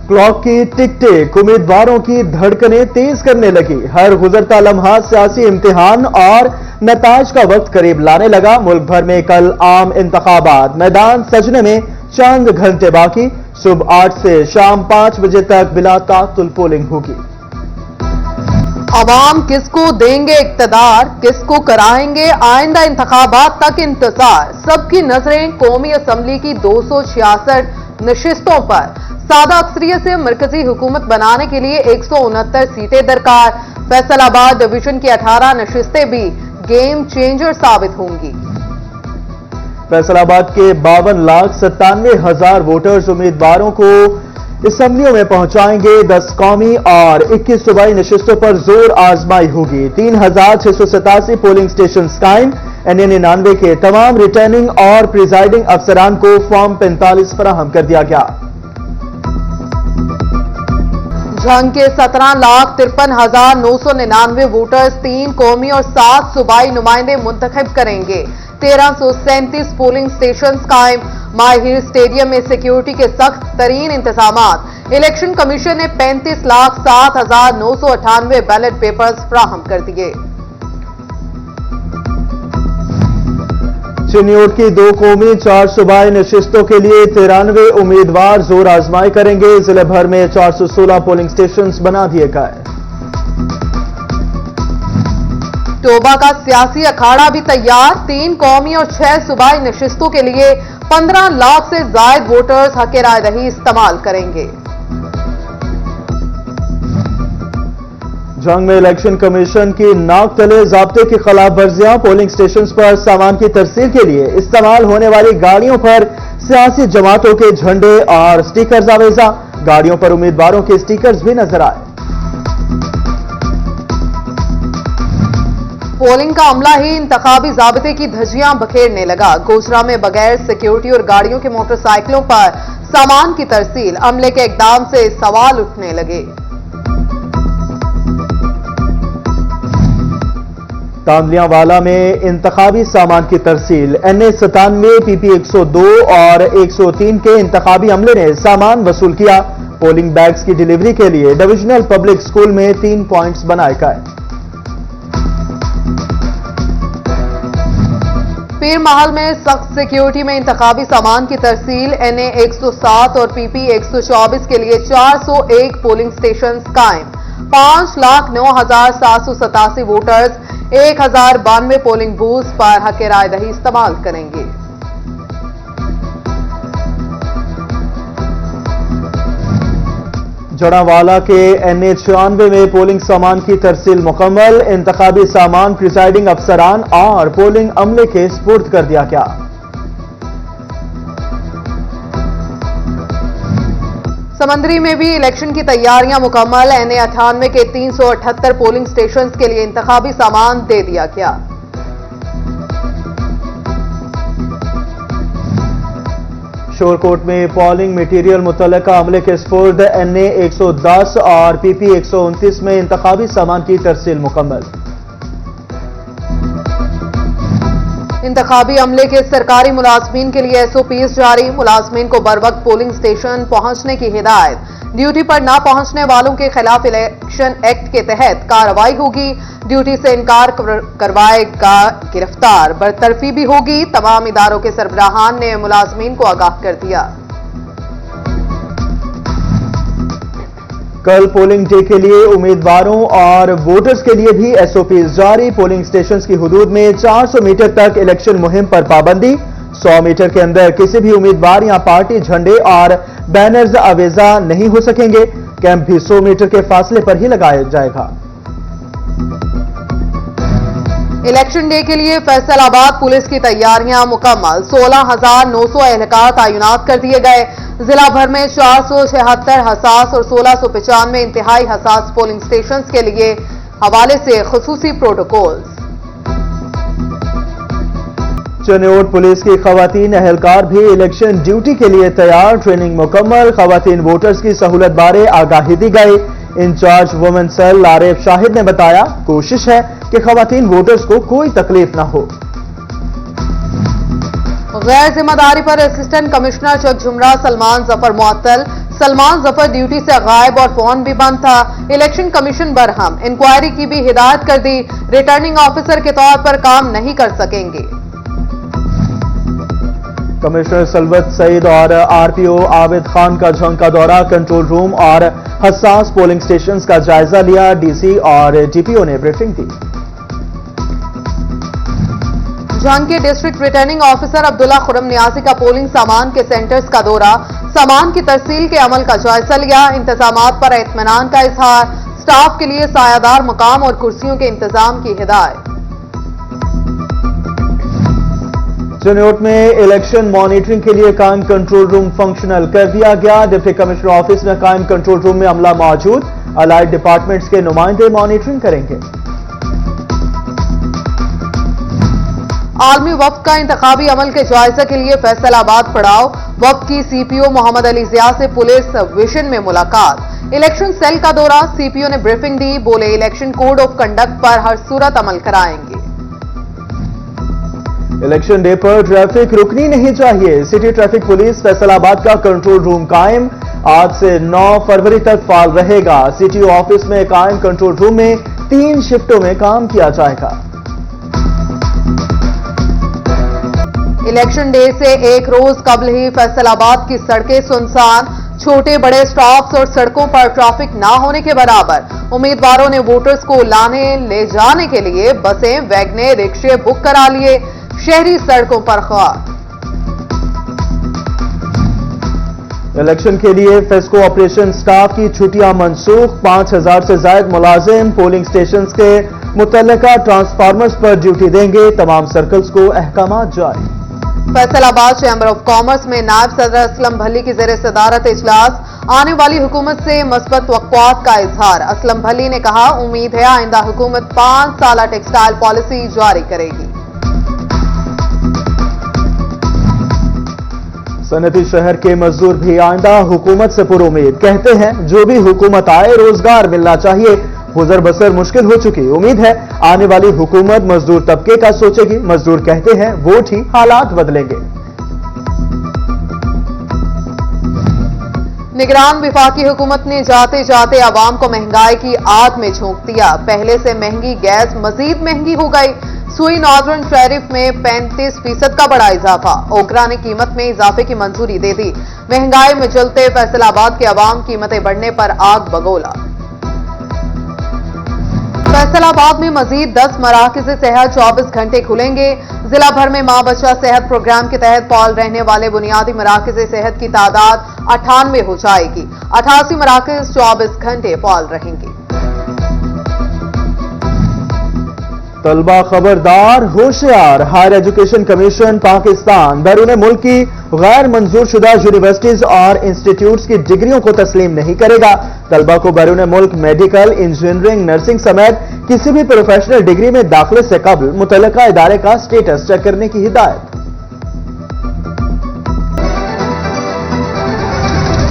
Clock की टिक टिक उम्मीदवारों की धड़कनें तेज करने लगी। हर गुजरता लम्हा सियासी इम्तिहान और नताज का वक्त करीब लाने लगा। मुल्क भर में कल आम इंतखाबात, मैदान सजने में चंद घंटे बाकी। सुबह 8 से शाम 5 बजे तक बिला तातुल पोलिंग होगी। अवाम किसको देंगे इक्तदार, किसको कराएंगे आइंदा इंतखाबात तक इंतजार। सबकी नजरें कौमी असम्बली की 266 नशिस्तों पर। सादा अक्सरियत से मरकजी हुकूमत बनाने के लिए 169 सीटें दरकार। फैसलाबाद डिवीजन की 18 नशिस्तें भी गेम चेंजर साबित होंगी। फैसलाबाद के 52,97,000 वोटर्स उम्मीदवारों को असम्बलियों में पहुंचाएंगे। 10 कौमी और 21 सूबाई नशिस्तों पर जोर आजमाई होगी। 3,687 पोलिंग स्टेशन कायम। NA-99 के तमाम रिटर्निंग और प्रिजाइडिंग अफसरान को फॉर्म 45 फराहम कर दिया गया। जंग के 17,53,999 वोटर्स 3 कौमी और 7 सूबाई नुमाइंदे मुंतखब करेंगे। 1337 पोलिंग स्टेशन कायम। माहिर स्टेडियम में सिक्योरिटी के सख्त तरीन इंतजामात। इलेक्शन कमीशन ने 35,07,998 बैलेट पेपर्स फराहम कर दिए। चिन्योट की 2 कौमी 4 सूबाई नशिस्तों के लिए 93 उम्मीदवार जोर आजमाई करेंगे। जिले भर में 416 पोलिंग स्टेशन बना दिए गए। टोबा का सियासी अखाड़ा भी तैयार। 3 कौमी और 6 सूबाई नशिस्तों के लिए 15 लाख से ज्यादा वोटर्स हक राय दही इस्तेमाल करेंगे। जंग में इलेक्शन कमीशन की नाक तले ज़ाब्ते की खिलाफ वर्जियां। पोलिंग स्टेशन पर सामान की तरसील के लिए इस्तेमाल होने वाली गाड़ियों पर सियासी जमातों के झंडे और स्टिकर्स आवेजा। गाड़ियों पर उम्मीदवारों के स्टिकर्स भी नजर आए। पोलिंग का अमला ही इंतखाबी ज़ाब्ते की धज्जियां बखेरने लगा। गोजरा में बगैर सिक्योरिटी और गाड़ियों के मोटरसाइकिलों पर सामान की तरसील। अमले के इकदाम से सवाल उठने लगे। तांदलियावाला में इंतखाबी सामान की तरसील। NA-97, PP 102 और 103 के इंतखाबी अमले ने सामान वसूल किया। पोलिंग बैग्स की डिलीवरी के लिए डिविजनल पब्लिक स्कूल में 3 पॉइंट्स बनाए गए। पीर महल में सख्त सिक्योरिटी में इंतखाबी सामान की तरसील। NA-107 और PP 124 के लिए 401 पोलिंग स्टेशन कायम। 5,09,787 वोटर्स 1,092 पोलिंग बूथ पर हक राय दही इस्तेमाल करेंगे। जड़ावाला के NA-96 में पोलिंग सामान की तरसील मुकम्मल। इंतखाबी सामान प्रिजाइडिंग अफसरान और पोलिंग अमले के सुपुर्द कर दिया गया। समंदरी में भी इलेक्शन की तैयारियां मुकम्मल। NA-98 के 378 पोलिंग स्टेशन के लिए इंतखाबी सामान दे दिया गया। शोरकोट में पोलिंग मटीरियल मुतल्लिका अमले के सुपुर्द। NA-110 और PP 129 में इंतखाबी सामान की तरसील मुकम्मल। इंतखाबी अमले के सरकारी मुलाजमीन के लिए SOPs जारी। मुलाजमीन को बर वक्त पोलिंग स्टेशन पहुंचने की हिदायत। ड्यूटी पर न पहुंचने वालों के खिलाफ इलेक्शन एक्ट के तहत कार्रवाई होगी। ड्यूटी से इनकार करवाएगा गिरफ्तार। बरतरफी भी होगी। तमाम इदारों के सरबराहान ने मुलाजमीन को आगाह कर दिया। कल पोलिंग डे के लिए उम्मीदवारों और वोटर्स के लिए भी SOPs जारी। पोलिंग स्टेशन की हुदूद में 400 मीटर तक इलेक्शन मुहिम पर पाबंदी। 100 मीटर के अंदर किसी भी उम्मीदवार या पार्टी झंडे और बैनर्स आवेजा नहीं हो सकेंगे। कैंप भी 100 मीटर के फासले पर ही लगाया जाएगा। इलेक्शन डे के लिए फैसलाबाद पुलिस की तैयारियां मुकम्मल। 16,900 एहलकार तैनात कर दिए गए। जिला भर में 476 हसास और 1695 इंतहाई हसास पोलिंग स्टेशन के लिए हवाले से खुसूसी प्रोटोकॉल्स। चिन्योट पुलिस की खवातीन एहलकार भी इलेक्शन ड्यूटी के लिए तैयार। ट्रेनिंग मुकम्मल। खवातीन वोटर्स की सहूलत बारे आगाही दी गई। Incharge women cell Arif Shahid ने बताया, कोशिश है कि खवातीन वोटर्स को कोई तकलीफ न हो। गैर जिम्मेदारी पर असिस्टेंट कमिश्नर चक झुमरा सलमान जफर मुअत्तल। सलमान जफर ड्यूटी से गायब और फोन भी बंद था। इलेक्शन कमीशन बरहम, इंक्वायरी की भी हिदायत कर दी। रिटर्निंग ऑफिसर के तौर पर काम नहीं कर सकेंगे। कमिश्नर सलवत सईद और आरपीओ आबिद खान का झंग का दौरा, कंट्रोल रूम और हसास पोलिंग स्टेशंस का जायजा लिया। डीसी और डीपीओ ने ब्रीफिंग दी। झंग के district returning officer Abdullah Khurram Niazi का पोलिंग सामान के सेंटर्स का दौरा, सामान की तरसील के अमल का जायजा लिया। इंतजामात पर इत्मीनान का इजहार, स्टाफ के लिए सायादार मकाम और कुर्सियों के इंतजाम की हिदायत। चिन्नौट में इलेक्शन मॉनिटरिंग के लिए कायम कंट्रोल रूम फंक्शनल कर दिया गया। डिप्टी कमिश्नर ऑफिस में कायम कंट्रोल रूम में अमला मौजूद, अलाइड डिपार्टमेंट्स के नुमाइंदे मॉनिटरिंग करेंगे। आलमी वफ्द का इंतखाबी अमल के जायजे के लिए फैसलाबाद पड़ाव, वफ्द की सीपीओ मोहम्मद अली जिया से पुलिस विजन में मुलाकात। इलेक्शन सेल का दौरा, सीपीओ ने ब्रीफिंग दी, बोले इलेक्शन कोड ऑफ कंडक्ट पर हर सूरत अमल कराएंगे। इलेक्शन डे पर ट्रैफिक रुकनी नहीं चाहिए, सिटी ट्रैफिक पुलिस फैसलाबाद का कंट्रोल रूम कायम, आज से 9 फरवरी तक फाल रहेगा। सिटी ऑफिस में कायम कंट्रोल रूम में 3 शिफ्टों में काम किया जाएगा। इलेक्शन डे से एक रोज कबल ही फैसलाबाद की सड़कें सुनसान, छोटे बड़े स्टॉप्स और सड़कों पर ट्रैफिक ना होने के बराबर। उम्मीदवारों ने वोटर्स को लाने ले जाने के लिए बसें, वैगने, रिक्शे बुक करा लिए। शहरी सड़कों पर खार। इलेक्शन के लिए फेस्को ऑपरेशन स्टाफ की छुट्टियां मनसूख, 5000 से ज्यादा मुलाजिम पोलिंग स्टेशंस के मुतल्लिका ट्रांसफार्मर्स पर ड्यूटी देंगे। तमाम सर्कल्स को अहकामात जारी। फैसलाबाद चैम्बर ऑफ कॉमर्स में नायब सदर असलम भल्ली की जेर सदारत इजलास, आने वाली हुकूमत से मस्बत तवक्कुआत का इजहार। असलम भल्ली ने कहा, उम्मीद है आइंदा हुकूमत 5 साला टेक्सटाइल पॉलिसी जारी करेगी। सनती शहर के मजदूर भी आइंदा हुकूमत से पुरुम्मीद, कहते हैं जो भी हुकूमत आए रोजगार मिलना चाहिए, गुजर बसर मुश्किल हो चुकी, उम्मीद है आने वाली हुकूमत मजदूर तबके का सोचेगी। मजदूर कहते हैं वोट ही हालात बदलेंगे। निगरान विफाकी हुकूमत ने जाते जाते आवाम को महंगाई की आग में झोंक दिया। पहले से महंगी गैस मजीद महंगी हो गई। सुई नॉर्दर्न टैरिफ में 35% का बड़ा इजाफा। ओकरा ने कीमत में इजाफे की मंजूरी दे दी। महंगाई में जलते फैसलाबाद के अवाम कीमतें बढ़ने पर आग बगोला। फैसलाबाद में मजीद 10 मराकज़ सेहत 24 घंटे खुलेंगे। जिला भर में मां बच्चा सेहत प्रोग्राम के तहत पाल रहने वाले बुनियादी मराकज़ सेहत की तादाद 98 हो जाएगी। 88 मराकज़ 24 घंटे पाल रहेंगे। तलबा खबरदार, होशियार, हायर एजुकेशन कमीशन पाकिस्तान बैरून मुल्क की गैर मंजूर शुदा यूनिवर्सिटीज और इंस्टीट्यूट्स की डिग्रियों को तस्लीम नहीं करेगा। तलबा को बैरून मुल्क मेडिकल, इंजीनियरिंग, नर्सिंग समेत किसी भी प्रोफेशनल डिग्री में दाखिले से कबल मुतल्लिका इदारे का स्टेटस चेक करने की हिदायत।